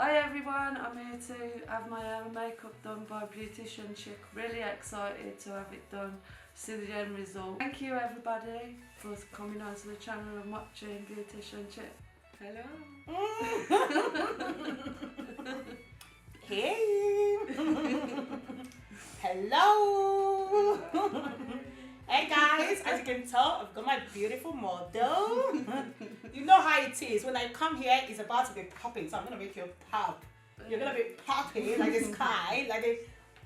Hi everyone, I'm here to have my hair and makeup done by Beauticianchic. Really excited to have it done, see the end result. Thank you everybody for coming onto the channel and watching Beauticianchic. Hello. Hey. Hello. Hey guys, as you can tell, I've got my beautiful model. You know how it is. When I come here, it's about to be popping, so I'm gonna make you pop. You're gonna be popping like the sky,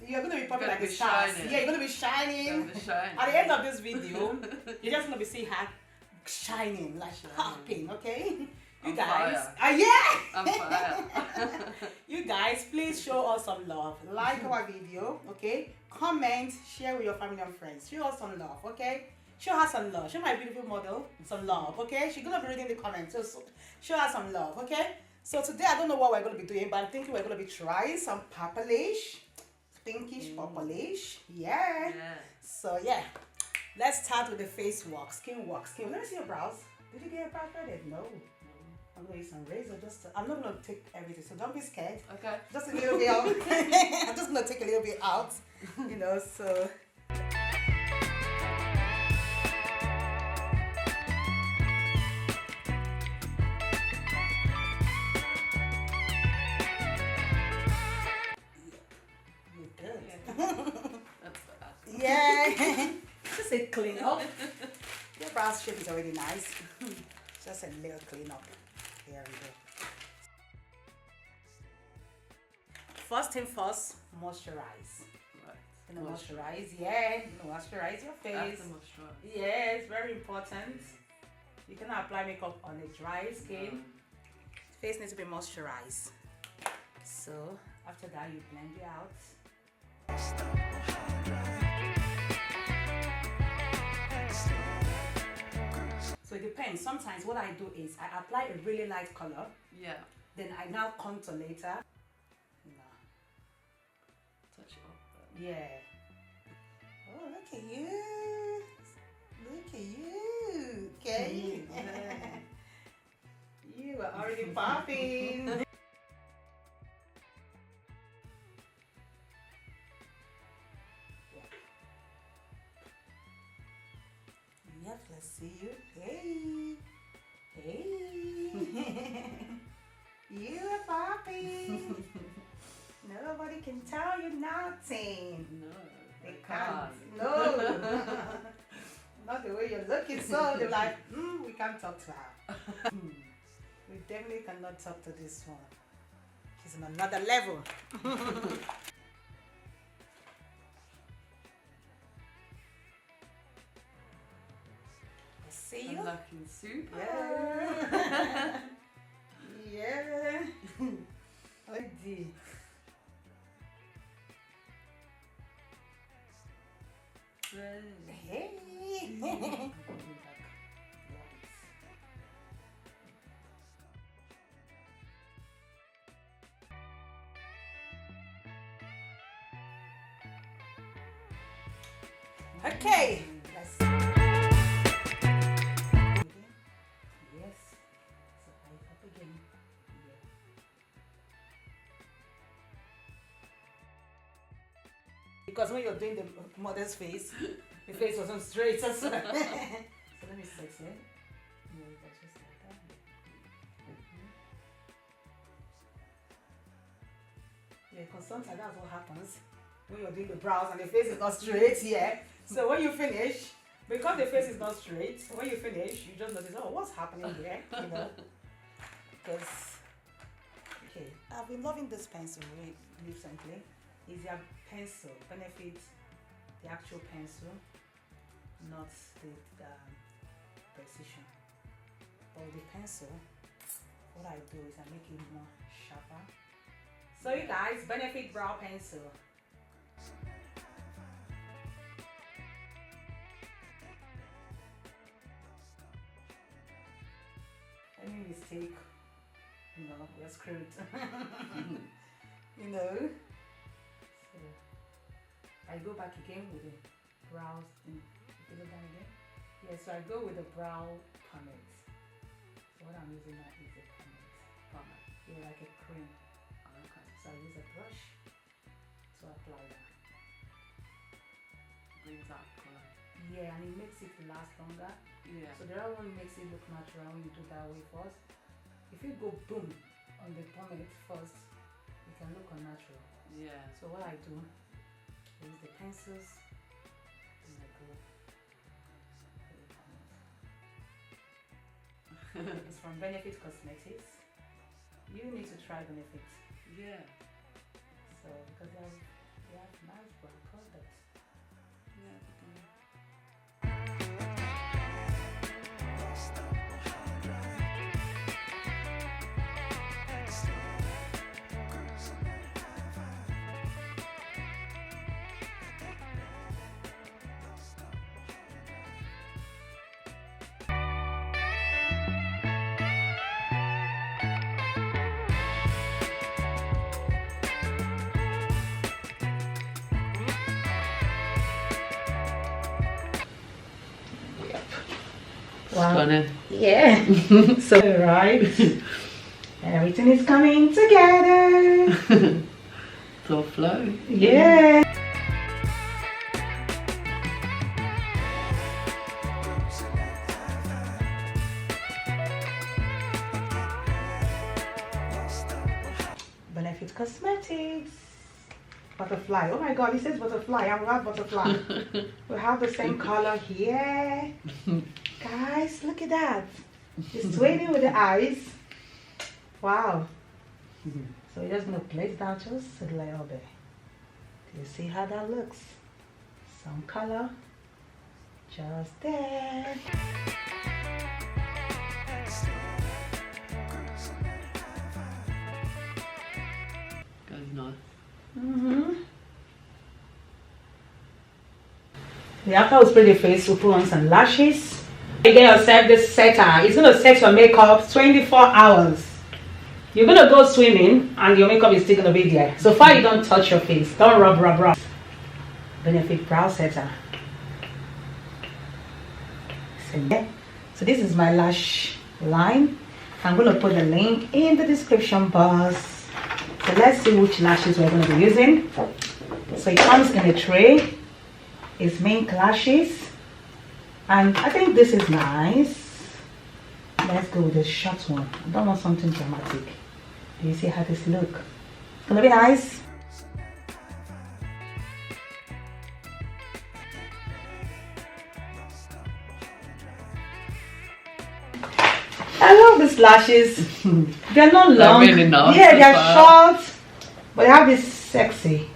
you're gonna be popping like the stars. Yeah, you're gonna be shining. At the end of this video, you're just gonna be seeing her shining, popping. Okay. You guys, I'm fire. You guys, please show us some love. Like our video, okay? Comment, share with your family and friends. Show us some love, okay? Show her some love. Show my beautiful model some love, okay? She's gonna be reading the comments, so show her some love, okay? So today I don't know what we're gonna be doing, but I'm thinking we're gonna be trying some purplish, pinkish, purplish. Yeah. So yeah, let's start with the face work, skin work. Let me see your brows. Did you get your brows threaded? No. I'm gonna use some razor. I'm not gonna take everything, so don't be scared. Okay. Just a little bit out. I'm just gonna take a little bit out, you know. So. You're good. Yeah. Just a clean up. Your brow shape is already nice. Just a little clean up. There we go. First thing first, moisturize. Right. You know, moisturize. Yeah, you know, moisturize your face. Yeah, it's very important. You cannot apply makeup on a dry skin. Face needs to be moisturized. So after that, you blend it out. So it depends. Sometimes what I do is I apply a really light color. Yeah. Then I now contour later. No. Touch it up. Yeah. Oh, look at you. Look at you. Okay. You are already popping. Yep, let's see you. Hey, hey. You are popping. Nobody can tell you nothing. No, they can't. No. Not the way you're looking. So they're like, we can't talk to her. We definitely cannot talk to this one. She's on another level. See you? Looking super. Yeah. Yeah. Oh dear. Hey. Okay. Let's see. Because when you're doing the mother's face, the face wasn't straight. So let me fix it. No, that's just like that. Yeah, because sometimes that's what happens when you're doing the brows and the face is not straight. Yeah. So when you finish, because the face is not straight, when you finish, you just notice, oh, what's happening there? You know. Because okay, I've been loving this pencil recently. Is your pencil benefit the actual pencil, not the precision. But with the pencil, what I do is I make it more sharper. So you guys, benefit brow pencil. Any mistake, you know, we're screwed. You know. So I go back again with the brows. If you look down again. Yeah, so I go with the brow pomade. So what I'm using now is a pomade. Yeah, like a cream. So I use a brush to apply that. Brings out colour. Yeah, and it makes it last longer. Yeah. So the other one makes it look natural when you do that way first. If you go boom on the pomade first, it can look unnatural. Yeah. So what I do, I use the pencils and I go. It's from Benefit Cosmetics. You need to try Benefit. Yeah. So because they have nice brown products. Yeah. Wow. Stunning. Yeah. So right. Everything is coming together. So flow. Yeah. Benefit Cosmetics. Butterfly. Oh my god, it says butterfly. I love butterfly. We have the same color here. Guys, look at that. It's swaying with the eyes. Wow. So you're just going to place down just a little bit. Do you see how that looks? Some color. Just there. Goes nice. The after we spray the face, we put on some lashes. You get yourself this setter. It's going to set your makeup 24 hours. You're going to go swimming and your makeup is still going to be there. So far you don't touch your face. Don't rub. Benefit Brow Setter. So this is my lash line. I'm going to put the link in the description box. So let's see which lashes we're going to be using. So it comes in a tray. It's mink lashes. And I think this is nice. Let's go with the short one. I don't want something dramatic. Do you see how this look? It's gonna be nice. I love these lashes. They're not long. They're really nice. Yeah, they're short, but they have this sexy.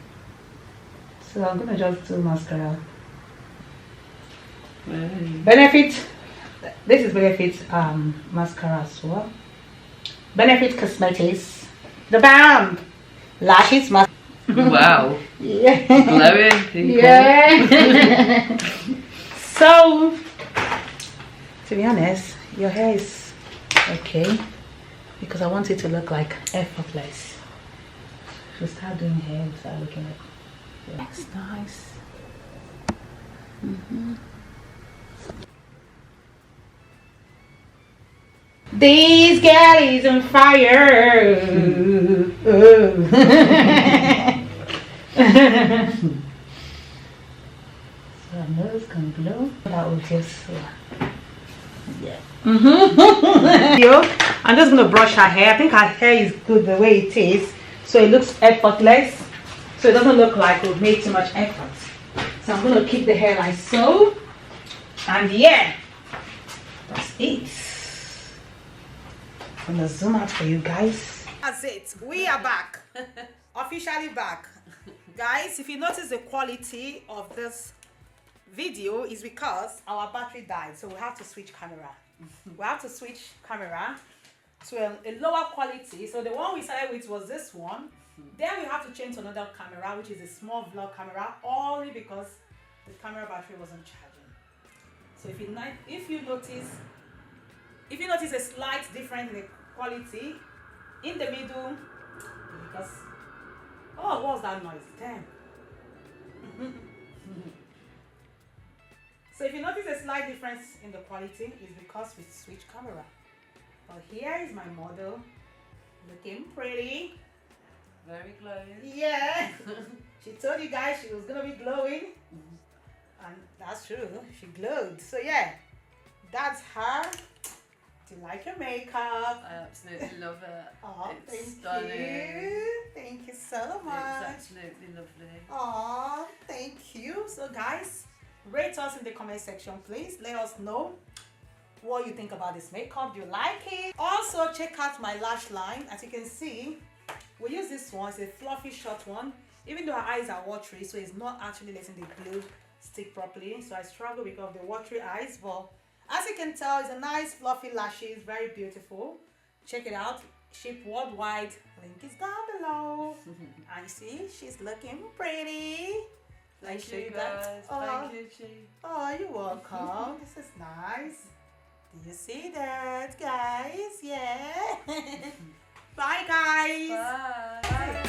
So I'm gonna just do mascara. Benefit. This is Benefit mascara as well. Benefit Cosmetics. The Balm Lashes mascara. Wow. Yeah. Glowing. People. Yeah. So, to be honest, your hair is okay because I want it to look like effortless. So start doing hair and start looking like that's nice. This girl is on fire. So her nose can glow. That will just yeah. I'm just gonna brush her hair. I think her hair is good the way it is, so it looks effortless. So it doesn't look like we've made too much effort. So I'm gonna keep the hair like so. And yeah, that's it. I'm gonna zoom out for you guys. That's it. We are back. Officially back. Guys, if you notice the quality of this video is because our battery died, so we have to switch camera. We have to switch camera to a lower quality. So the one we started with was this one. Then we have to change to another camera, which is a small vlog camera, only because the camera battery wasn't charging. So if you notice a slight difference in the quality in the middle, because oh, what was that noise? Damn. So if you notice a slight difference in the quality, it's because we switched camera. But here is my model, looking pretty. Very glowing. Yeah. She told you guys she was gonna be glowing. And that's true. She glowed. So yeah, that's her. Do you like your makeup? I absolutely love it. Oh, it's thank stunning. you. Thank you so much. It's absolutely lovely. Oh, thank you. So guys, rate us in the comment section, please. Let us know what you think about this makeup. Do you like it? Also, check out my lash line. As you can see, we use this one. It's a fluffy short one. Even though our eyes are watery, so it's not actually letting the glue stick properly. So I struggle because of the watery eyes, but as you can tell, it's a nice fluffy lashes, very beautiful. Check it out. Ship worldwide. Link is down below. And you see, she's looking pretty. Thank you guys. Thank you, Chi. Oh, you're welcome. This is nice. Do you see that, guys? Yeah. Bye, guys. Bye. Bye.